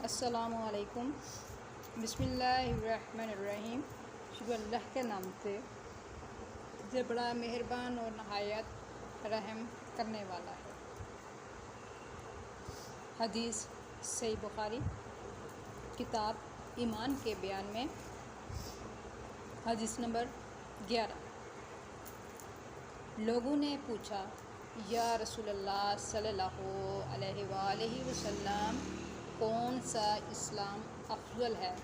السلام علیکم۔ بسم اللہ الرحمن الرحیم۔ شروع اللہ کے نام سے جو بڑا مہربان اور نہایت رحم کرنے والا ہے۔ حدیث صحیح بخاری کتاب ایمان کے بیان میں حدیث نمبر 11۔ لوگوں نے پوچھا، یا رسول اللہ صلی اللہ علیہ وآلہ وسلم، کون سا اسلام افضل ہے؟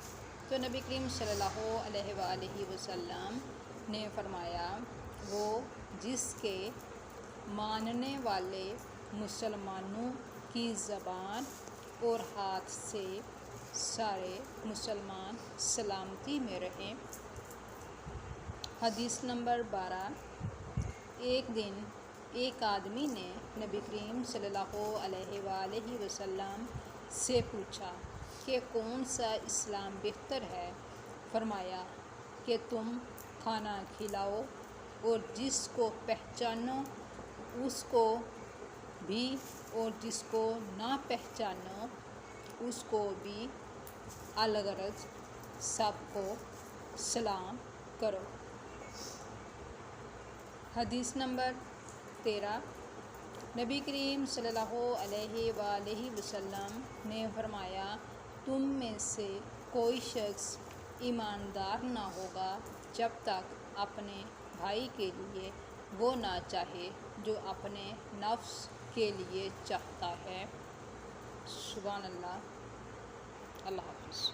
تو نبی کریم صلی اللہ علیہ وآلہ وسلم نے فرمایا، وہ جس کے ماننے والے مسلمانوں کی زبان اور ہاتھ سے سارے مسلمان سلامتی میں رہیں۔ حدیث نمبر 12۔ ایک دن ایک آدمی نے نبی کریم صلی اللہ علیہ وآلہ وسلم سے پوچھا کہ کون سا اسلام بہتر ہے؟ فرمایا کہ تم کھانا کھلاؤ اور جس کو پہچانو اس کو بھی اور جس کو نہ پہچانو اس کو بھی الغرض سب کو سلام کرو۔ حدیث نمبر 13۔ نبی کریم صلی اللہ علیہ وآلہ وسلم نے فرمایا، تم میں سے کوئی شخص ایماندار نہ ہوگا جب تک اپنے بھائی کے لیے وہ نہ چاہے جو اپنے نفس کے لیے چاہتا ہے۔ سبحان اللہ۔ اللہ حافظ۔